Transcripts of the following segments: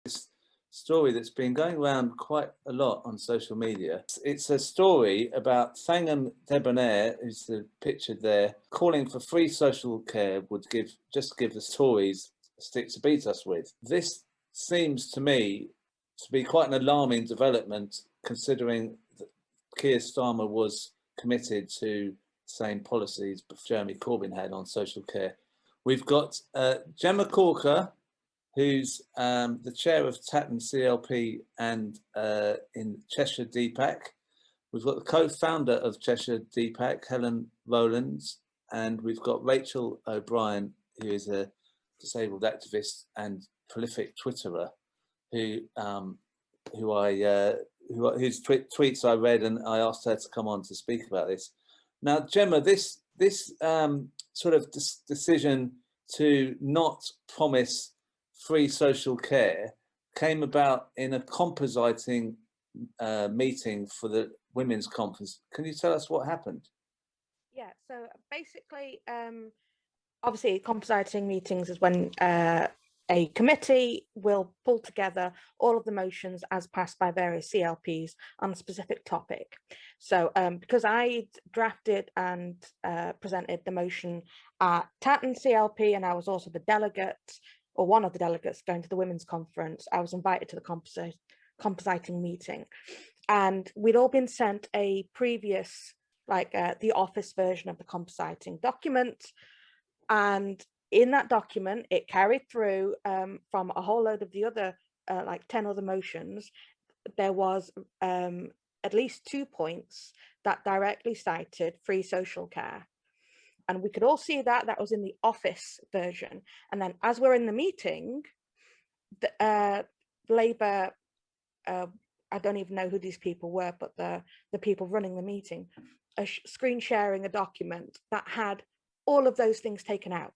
This story that's been going around quite a lot on social media. It's a story about Thangam Debbonaire, who's pictured there, calling for free social care would give the Tories a stick to beat us with. This seems to me to be quite an alarming development, considering that Keir Starmer was committed to the same policies Jeremy Corbyn had on social care. We've got Gemma Corker, who's the chair of Tatton CLP and in Cheshire DPAC. We've got the co-founder of Cheshire DPAC, Helen Rowlands, and we've got Rachel O'Brien, who is a disabled activist and prolific Twitterer, whose tweets I read, and I asked her to come on to speak about this. Now, Gemma, this sort of decision to not promise free social care came about in a compositing meeting for the Women's Conference. Can you tell us what happened? Yeah, so basically, obviously, compositing meetings is when a committee will pull together all of the motions as passed by various CLPs on a specific topic. So because I drafted and presented the motion at Tatton CLP, and I was also the delegate, or one of the delegates going to the Women's Conference, I was invited to the compositing meeting. And we'd all been sent a previous, the office version of the compositing document. And in that document, it carried through from a whole load of the other, 10 other motions. There was at least 2 points that directly cited free social care. And we could all see that was in the office version. And then as we're in the meeting, Labour, I don't even know who these people were, but the people running the meeting, are screen sharing a document that had all of those things taken out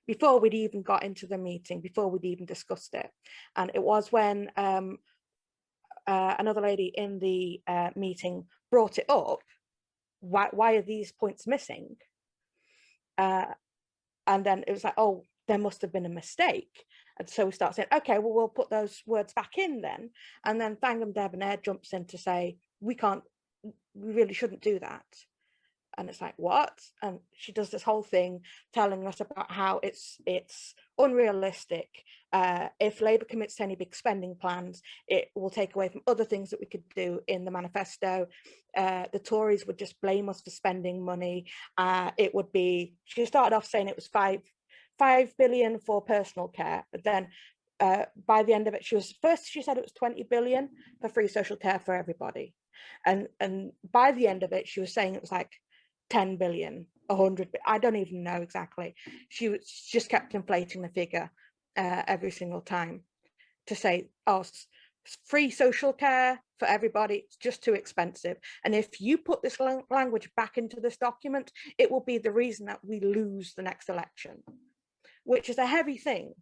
before we'd even got into the meeting, before we'd even discussed it. And it was when another lady in the meeting brought it up, why are these points missing? And then it was like, oh, there must have been a mistake. And so we start saying, okay, well, we'll put those words back in then. And then Thangam Debbonaire jumps in to say, we really shouldn't do that. And it's like, what? And she does this whole thing telling us about how it's unrealistic. If Labour commits to any big spending plans, it will take away from other things that we could do in the manifesto. The Tories would just blame us for spending money. It would be, she started off saying it was 5 billion for personal care, but then by the end of it, she said it was 20 billion for free social care for everybody. And by the end of it, she was saying it was like 10 billion, 100, I don't even know exactly. She just kept inflating the figure every single time to say, oh, free social care for everybody, it's just too expensive. And if you put this language back into this document, it will be the reason that we lose the next election, which is a heavy thing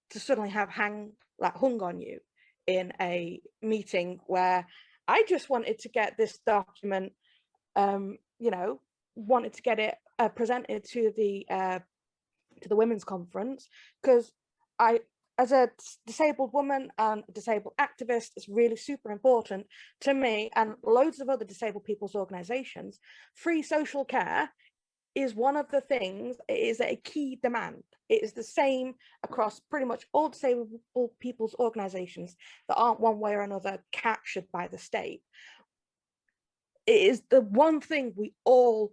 to suddenly have hung on you in a meeting where I just wanted to get this document, wanted to get it presented to the Women's Conference, because I, as a disabled woman and a disabled activist, it's really super important to me and loads of other disabled people's organisations. Free social care is one of the things, it is a key demand. It is the same across pretty much all disabled people's organisations that aren't one way or another captured by the state. It is the one thing we all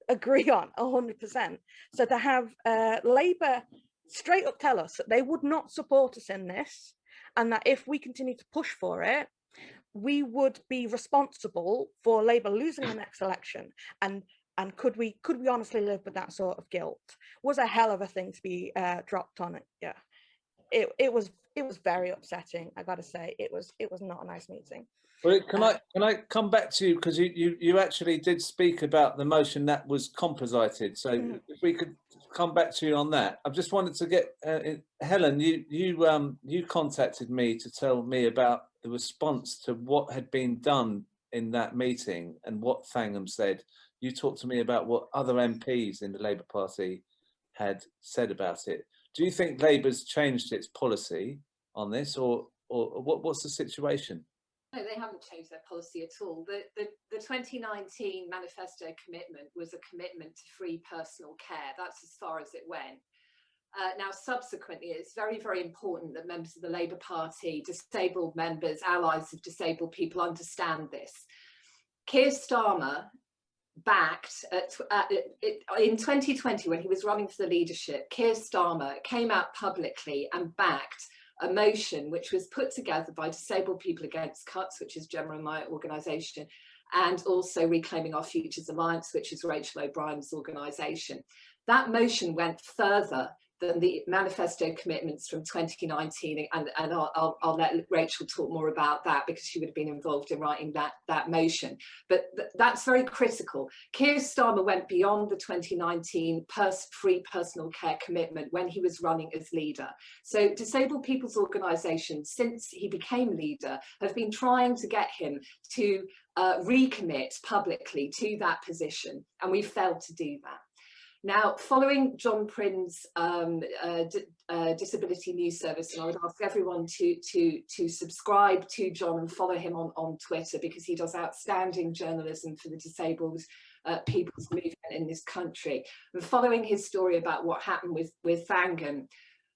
agree on 100%. So to have Labour straight up tell us that they would not support us in this, and that if we continue to push for it, we would be responsible for Labour losing the next election, and could we honestly live with that sort of guilt, was a hell of a thing to be dropped on it. Yeah, it was very upsetting. I gotta say, it was not a nice meeting. Well, can I come back to you, because you actually did speak about the motion that was composited. So if we could come back to you on that. I just wanted to get Helen. You contacted me to tell me about the response to what had been done in that meeting and what Thangam said. You talked to me about what other MPs in the Labour Party had said about it. Do you think Labour's changed its policy on this, or or what's the situation? No, they haven't changed their policy at all. The 2019 manifesto commitment was a commitment to free personal care. That's as far as it went. Now, subsequently, it's very, very important that members of the Labour Party, disabled members, allies of disabled people understand this. Keir Starmer backed, in 2020, when he was running for the leadership, Keir Starmer came out publicly and backed a motion which was put together by Disabled People Against Cuts, which is Gemma and my organisation, and also Reclaiming Our Futures Alliance, which is Rachel O'Brien's organisation. That motion went further than the manifesto commitments from 2019, and I'll let Rachel talk more about that because she would have been involved in writing that motion. But that's very critical. Keir Starmer went beyond the 2019 free personal care commitment when he was running as leader. So disabled people's organisations, since he became leader, have been trying to get him to recommit publicly to that position, and we've failed to do that. Now, following John Prynne's Disability News Service, and I would ask everyone to subscribe to John and follow him on Twitter, because he does outstanding journalism for the disabled people's movement in this country. And following his story about what happened with Thangam,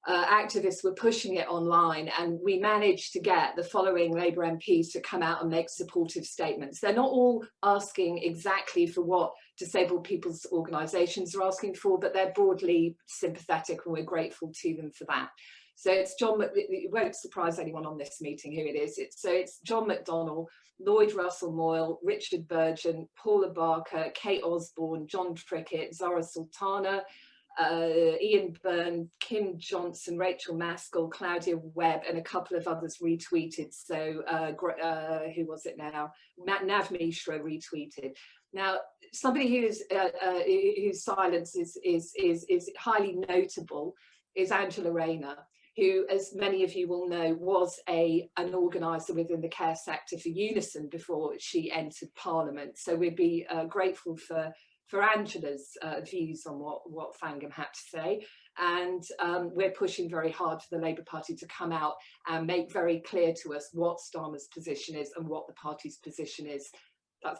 activists were pushing it online, and we managed to get the following Labour MPs to come out and make supportive statements. They're not all asking exactly for what disabled people's organisations are asking for, but they're broadly sympathetic, and we're grateful to them for that. So it's John, it won't surprise anyone on this meeting who it is. It's John McDonnell, Lloyd Russell Moyle, Richard Burgeon, Paula Barker, Kate Osborne, John Trickett, Zara Sultana, Ian Byrne, Kim Johnson, Rachel Maskell, Claudia Webb, and a couple of others retweeted. So who was it now? Nav Mishra retweeted. Now, somebody whose silence is highly notable is Angela Rayner, who, as many of you will know, was an organiser within the care sector for Unison before she entered Parliament. So we'd be grateful for Angela's views on what Thangam had to say. And we're pushing very hard for the Labour Party to come out and make very clear to us what Starmer's position is and what the party's position is.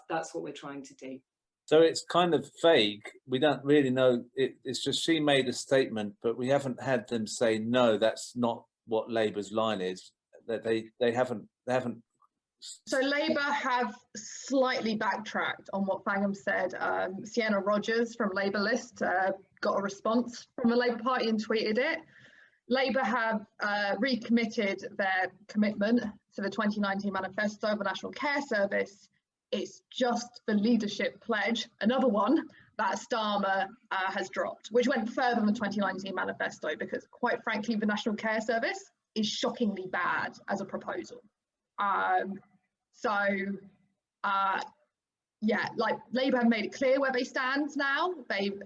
That's what we're trying to do. So it's kind of vague. We don't really know. It's just she made a statement, but we haven't had them say, no, that's not what Labour's line is. That they haven't. So Labour have slightly backtracked on what Thangam said. Sienna Rogers from Labour List got a response from the Labour Party and tweeted it. Labour have recommitted their commitment to the 2019 manifesto of the National Care Service. It's just the leadership pledge, another one that Starmer has dropped, which went further than the 2019 manifesto, because quite frankly, the National Care Service is shockingly bad as a proposal. Yeah, like Labour have made it clear where they stand now. They've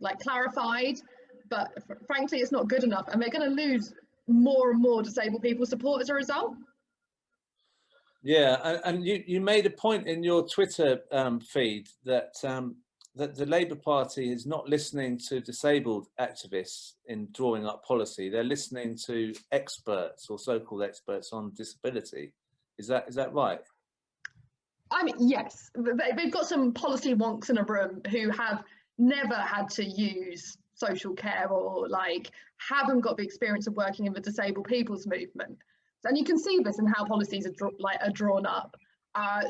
like clarified, but frankly, it's not good enough, and they're going to lose more and more disabled people support as a result. Yeah, and you made a point in your Twitter feed that that the Labour Party is not listening to disabled activists in drawing up policy. They're listening to experts or so-called experts on disability. Is that right? I mean, yes, they've got some policy wonks in a room who have never had to use social care or like haven't got the experience of working in the disabled people's movement. And you can see this in how policies are drawn up.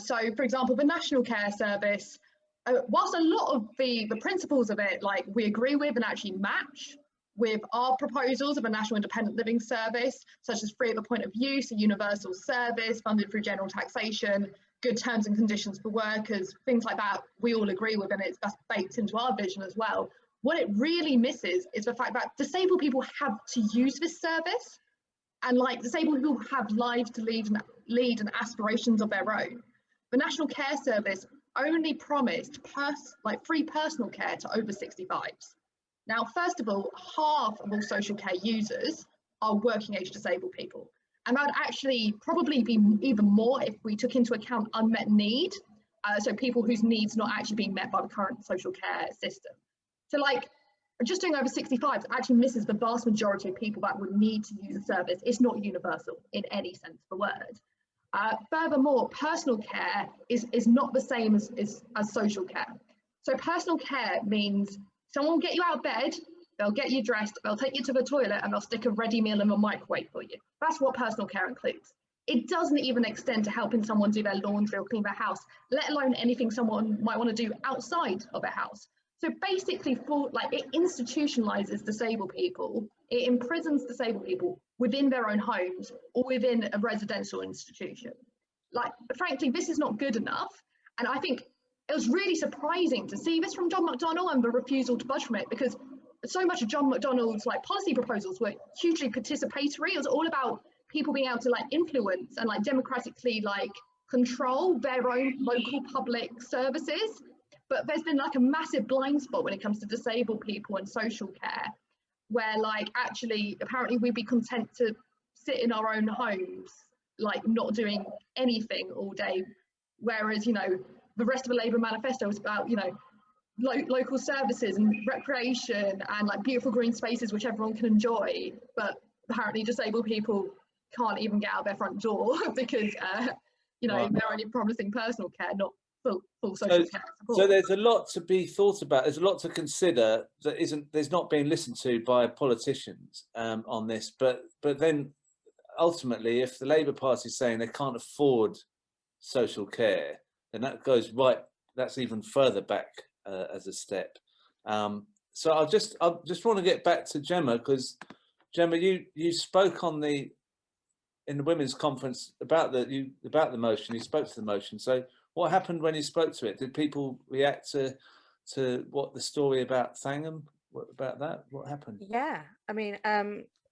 So, for example, the National Care Service, whilst a lot of the principles of it, like we agree with and actually match with our proposals of a National Independent Living Service, such as free at the point of use, a universal service funded through general taxation, good terms and conditions for workers, things like that, we all agree with, and that's baked into our vision as well. What it really misses is the fact that disabled people have to use this service. And like disabled people have lives to lead and aspirations of their own. The National Care Service only promised free personal care to over 65s. Now, first of all, half of all social care users are working age disabled people. And that would actually probably be even more if we took into account unmet need. So people whose needs not actually being met by the current social care system. So like just doing over 65s actually misses the vast majority of people that would need to use a service. It's not universal in any sense of the word. Furthermore, personal care is not the same as social care. So personal care means someone will get you out of bed, they'll get you dressed, they'll take you to the toilet, and they'll stick a ready meal in the microwave for you. That's what personal care includes. It doesn't even extend to helping someone do their laundry or clean their house, let alone anything someone might want to do outside of their house. So basically, it institutionalizes disabled people, it imprisons disabled people within their own homes or within a residential institution. Like, frankly, this is not good enough. And I think it was really surprising to see this from John McDonnell and the refusal to budge from it, because so much of John McDonnell's policy proposals were hugely participatory. It was all about people being able to influence and democratically control their own local public services. But there's been a massive blind spot when it comes to disabled people and social care, where actually apparently we'd be content to sit in our own homes, not doing anything all day, whereas the rest of the Labour manifesto is about local services and recreation and beautiful green spaces which everyone can enjoy. But apparently disabled people can't even get out their front door because they're only promising personal care, not full social care support. So there's a lot to be thought about. There's a lot to consider there's not being listened to by politicians on this. But then ultimately, if the Labour Party is saying they can't afford social care, then that goes right. That's even further back as a step. So I just want to get back to Gemma, because Gemma, you spoke in the women's conference about the motion. You spoke to the motion. So what happened when you spoke to it? Did people react to what the story about Thangam? What about that? What happened? Yeah, I mean,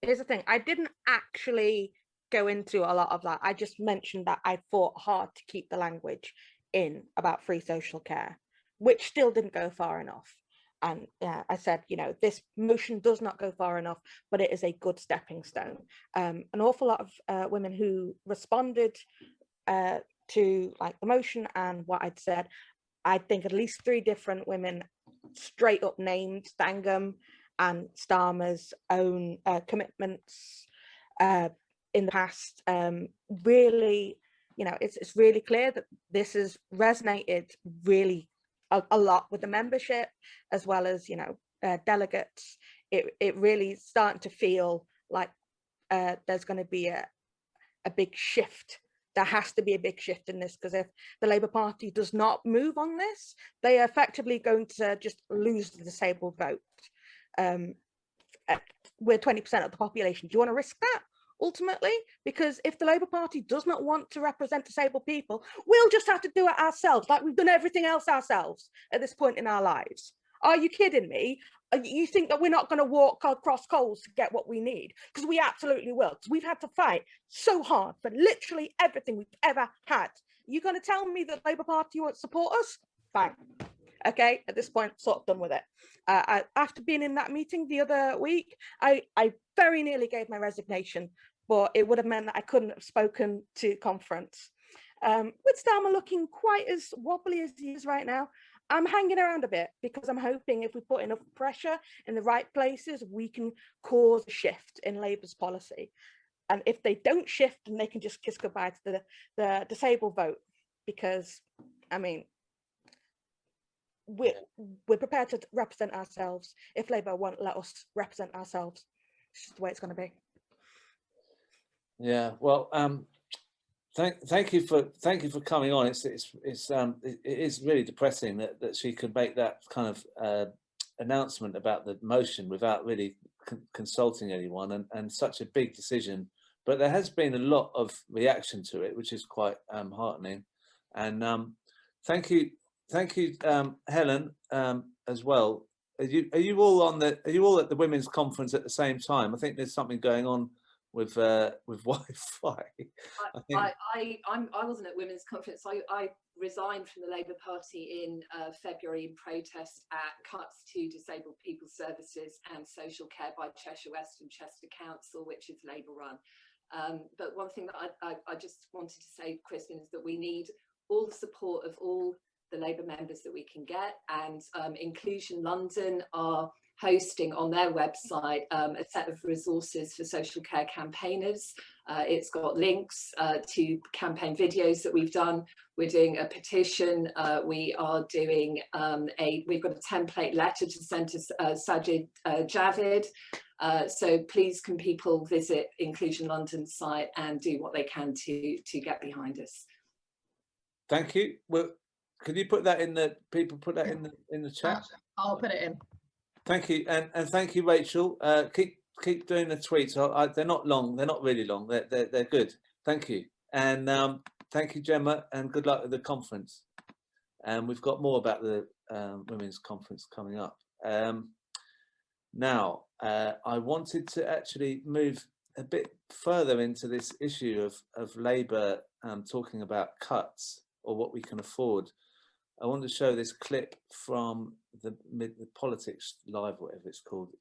here's the thing. I didn't actually go into a lot of that. I just mentioned that I fought hard to keep the language in about free social care, which still didn't go far enough. And I said, this motion does not go far enough, but it is a good stepping stone. An awful lot of women who responded to the motion and what I'd said, I think at least 3 different women straight up named Thangam and Starmer's own commitments in the past. Really, it's really clear that this has resonated really a lot with the membership, as well as delegates. It really starting to feel like there's going to be a big shift. There has to be a big shift in this, because if the Labour Party does not move on this, they are effectively going to just lose the disabled vote. We're 20% of the population. Do you want to risk that ultimately? Because if the Labour Party does not want to represent disabled people, we'll just have to do it ourselves, like we've done everything else ourselves at this point in our lives. Are you kidding me? You think that we're not going to walk across coals to get what we need? Because we absolutely will. Because we've had to fight so hard for literally everything we've ever had. You're going to tell me that the Labour Party won't support us? Fine. Okay, at this point, sort of done with it. After being in that meeting the other week, I very nearly gave my resignation, but it would have meant that I couldn't have spoken to conference. With Starmer looking quite as wobbly as he is right now, I'm hanging around a bit, because I'm hoping if we put enough pressure in the right places, we can cause a shift in Labour's policy. And if they don't shift, then they can just kiss goodbye to the disabled vote, because, I mean, we're prepared to represent ourselves. If Labour won't let us represent ourselves, it's just the way it's going to be. Yeah, well, thank you for coming on. It is really depressing that she could make that kind of announcement about the motion without really consulting anyone, and such a big decision. But there has been a lot of reaction to it, which is quite heartening. And thank you, Helen, as well. Are you all at the women's conference at the same time? I think there's something going on with Wi-Fi. I wasn't at women's conference. I resigned from the Labour Party in February in protest at cuts to disabled people's services and social care by Cheshire West and Chester Council, which is Labour run. But one thing that I just wanted to say, Kristen, is that we need all the support of all the Labour members that we can get, and Inclusion London are hosting on their website a set of resources for social care campaigners. It's got links to campaign videos that we've done. We're doing a petition. We are doing we've got a template letter to send to Sajid Javid. So please, can people visit Inclusion London's site and do what they can to get behind us. Thank you. Well, could you put that in the put that in the chat? I'll put it in. Thank you, and thank you, Rachel. Keep doing the tweets. They're not long. They're not really long. They're good. Thank you, and thank you, Gemma, and good luck with the conference. And we've got more about the women's conference coming up. Now, I wanted to actually move a bit further into this issue of Labour talking about cuts or what we can afford. I want to show this clip from the Politics Live, whatever it's called,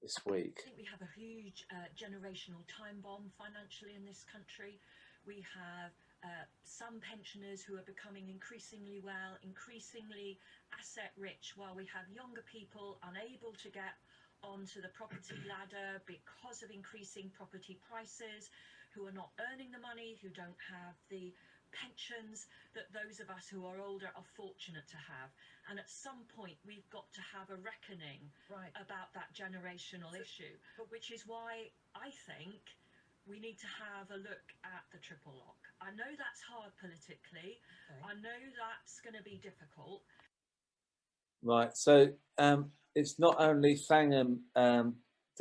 this week. I think we have a huge generational time bomb financially in this country. We have some pensioners who are becoming increasingly well, increasingly asset rich, while we have younger people unable to get onto the property ladder because of increasing property prices, who are not earning the money, who don't have the pensions that those of us who are older are fortunate to have. And at some point we've got to have a reckoning about that generational issue, which is why I think we need to have a look at the triple lock. I know that's hard politically. I know that's going to be difficult. Right, so it's not only Thangam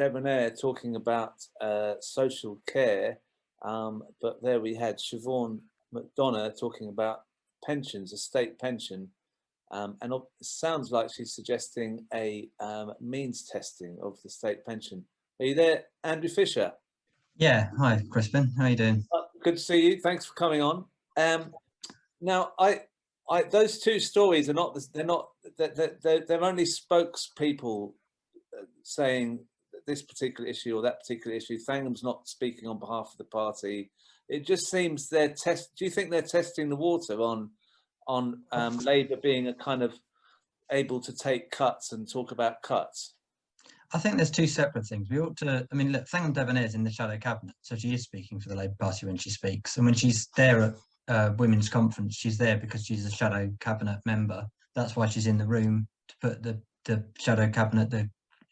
Debbonaire talking about social care, but there we had Siobhan McDonough talking about pensions, a state pension, and it sounds like she's suggesting a means testing of the state pension. Are you there, Andrew Fisher? Yeah, hi Crispin, how are you doing? Good to see you. Thanks for coming on. Now, those two stories are not. They're only spokespeople saying this particular issue or that particular issue. Thangam's not speaking on behalf of the party. It just seems do you think they're testing the water on Labour being a kind of able to take cuts and talk about cuts? I think there's two separate things. We ought to, I mean, look, Thangam Debbonaire is in the shadow cabinet, so she is speaking for the Labour Party when she speaks. And when she's there at Women's Conference, she's there because she's a shadow cabinet member. That's why she's in the room, to put the shadow cabinet,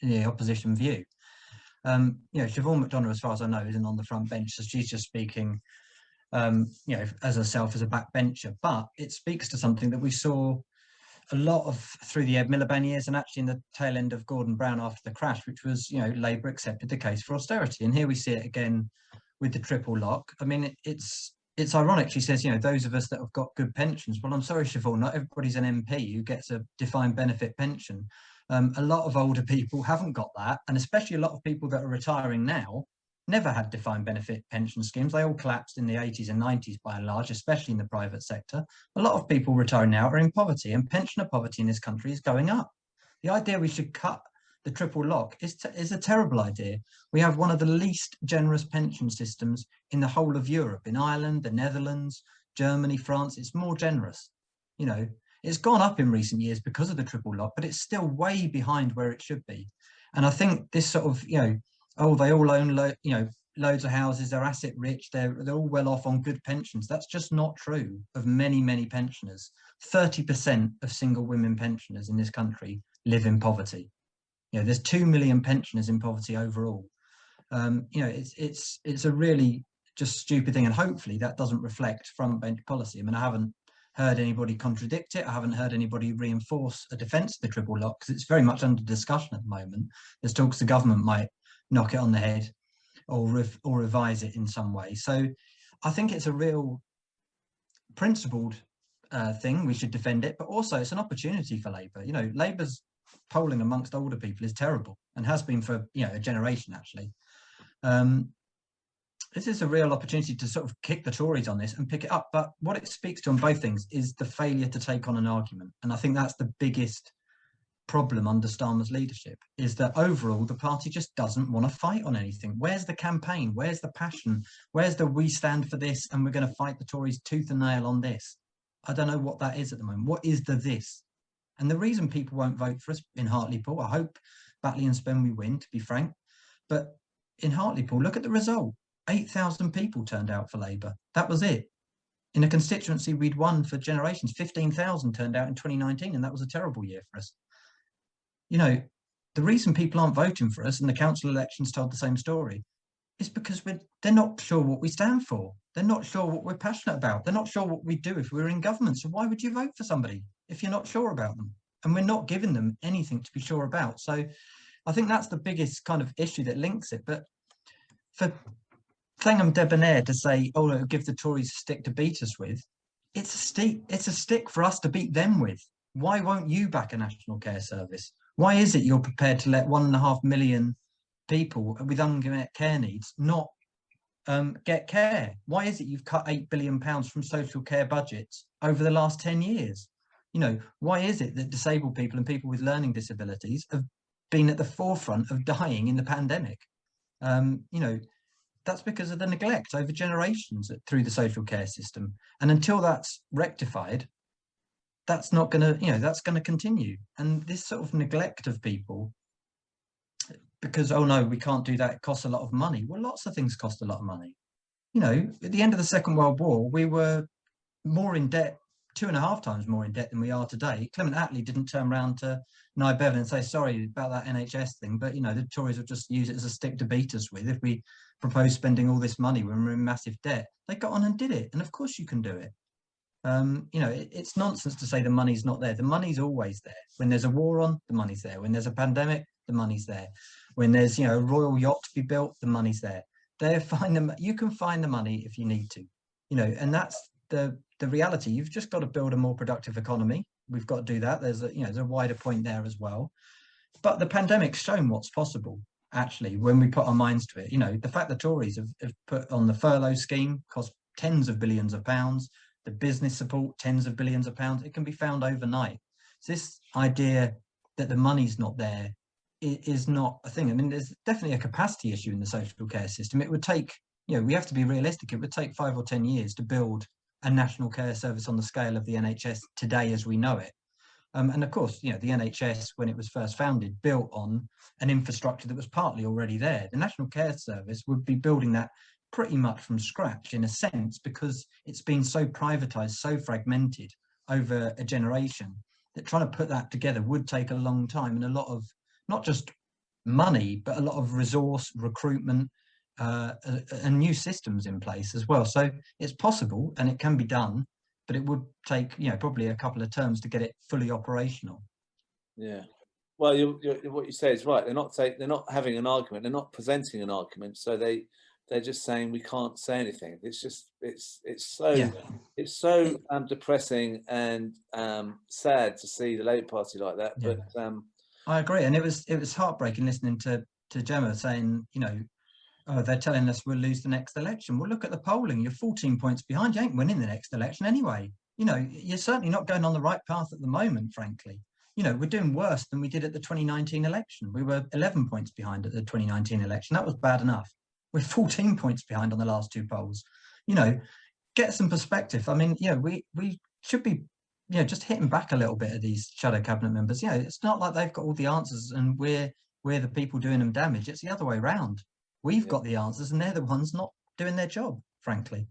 the opposition view. You know, Siobhan McDonough, as far as I know, isn't on the front bench, so she's just speaking, you know, as herself as a backbencher. But it speaks to something that we saw a lot of through the Ed Miliband years, and actually in the tail end of Gordon Brown after the crash, which was, you know, Labour accepted the case for austerity. And here we see it again with the triple lock. I mean, it's ironic, she says, you know, those of us that have got good pensions. Well, I'm sorry, Siobhan, not everybody's an MP who gets a defined benefit pension. A lot of older people haven't got that, and especially a lot of people that are retiring now never had defined benefit pension schemes. They all collapsed in the 80s and 90s by and large, especially in the private sector. A lot of people retiring now are in poverty, and pensioner poverty in this country is going up. The idea we should cut the triple lock is a terrible idea. We have one of the least generous pension systems in the whole of Europe. In Ireland, the Netherlands, Germany, France, it's more generous. You know, it's gone up in recent years because of the triple lock, but it's still way behind where it should be. And I think this sort of, you know, oh, they all own, you know, loads of houses, they're asset rich, they're all well off on good pensions. That's just not true of many, many pensioners. 30% of single women pensioners in this country live in poverty. You know, there's 2 million pensioners in poverty overall. You know, it's a really just stupid thing, and hopefully that doesn't reflect front bench policy. I mean, I haven't heard anybody contradict it. I haven't heard anybody reinforce a defence of the triple lock, because it's very much under discussion at the moment. There's talks the government might knock it on the head or revise it in some way. So I think it's a real principled thing. We should defend it, but also it's an opportunity for Labour. You know, Labour's polling amongst older people is terrible, and has been for, you know, a generation actually. This is a real opportunity to sort of kick the Tories on this and pick it up. But what it speaks to on both things is the failure to take on an argument. And I think that's the biggest problem under Starmer's leadership, is that overall the party just doesn't want to fight on anything. Where's the campaign? Where's the passion? Where's the we stand for this and we're going to fight the Tories tooth and nail on this? I don't know what that is at the moment. What is the this? And the reason people won't vote for us in Hartlepool, I hope Batley and Spen we win, to be frank, but in Hartlepool, look at the result. 8,000 people turned out for Labour. That was it. In a constituency we'd won for generations, 15,000 turned out in 2019, and that was a terrible year for us. You know, the reason people aren't voting for us, and the council elections told the same story, is because they're not sure what we stand for. They're not sure what we're passionate about. They're not sure what we do if we're in government. So why would you vote for somebody if you're not sure about them? And we're not giving them anything to be sure about. So I think that's the biggest kind of issue that links it. But for Thangam Debbonaire to say, oh, it'll give the Tories a stick to beat us with, it's a stick for us to beat them with. Why won't you back a national care service? Why is it you're prepared to let 1.5 million people with unmet care needs not get care? Why is it you've cut £8 billion from social care budgets over the last 10 years? You know, why is it that disabled people and people with learning disabilities have been at the forefront of dying in the pandemic? You know, that's because of the neglect over generations through the social care system. And until that's rectified, that's not going to, you know, that's going to continue. And this sort of neglect of people, because, oh no, we can't do that, it costs a lot of money. Well, lots of things cost a lot of money. You know, at the end of the Second World War, we were more in debt, 2.5 times more in debt than we are today. Clement Attlee didn't turn around to Nye Bevan and say, sorry about that NHS thing, but, you know, the Tories will just use it as a stick to beat us with if we propose spending all this money when we're in massive debt. They got on and did it, and of course you can do it. You know, it's nonsense to say the money's not there. The money's always there. When there's a war on, the money's there. When there's a pandemic, the money's there. When there's, you know, a royal yacht to be built, the money's there. You can find the money if you need to, you know, and that's the reality. You've just got to build a more productive economy. We've got to do that. There's a wider point there as well. But the pandemic's shown what's possible, actually, when we put our minds to it. You know, the fact the Tories have put on the furlough scheme cost tens of billions of pounds, the business support tens of billions of pounds, it can be found overnight. So this idea that the money's not there is not a thing. I mean, there's definitely a capacity issue in the social care system. It would take, you know, we have to be realistic, it would take 5 or 10 years to build a national care service on the scale of the NHS today as we know it. And of course, you know, the NHS, when it was first founded, built on an infrastructure that was partly already there. The National Care Service would be building that pretty much from scratch in a sense, because it's been so privatised, so fragmented over a generation, that trying to put that together would take a long time and a lot of, not just money, but a lot of resource, recruitment, and new systems in place as well. So it's possible and it can be done, but it would take, you know, probably a couple of terms to get it fully operational. Yeah. Well, what you say is right. They're not having an argument. They're not presenting an argument. So they're just saying we can't say anything. It's just it's so depressing and sad to see the Labour Party like that. Yeah. But I agree, and it was heartbreaking listening to Gemma saying, you know, oh, they're telling us we'll lose the next election. Well, look at the polling. You're 14 points behind. You ain't winning the next election anyway. You know, you're certainly not going on the right path at the moment, frankly. You know, we're doing worse than we did at the 2019 election. We were 11 points behind at the 2019 election. That was bad enough. We're 14 points behind on the last 2 polls. You know, get some perspective. I mean, you know, we should be, you know, just hitting back a little bit at these shadow cabinet members. You know, it's not like they've got all the answers and we're the people doing them damage. It's the other way around. We've got the answers and they're the ones not doing their job, frankly.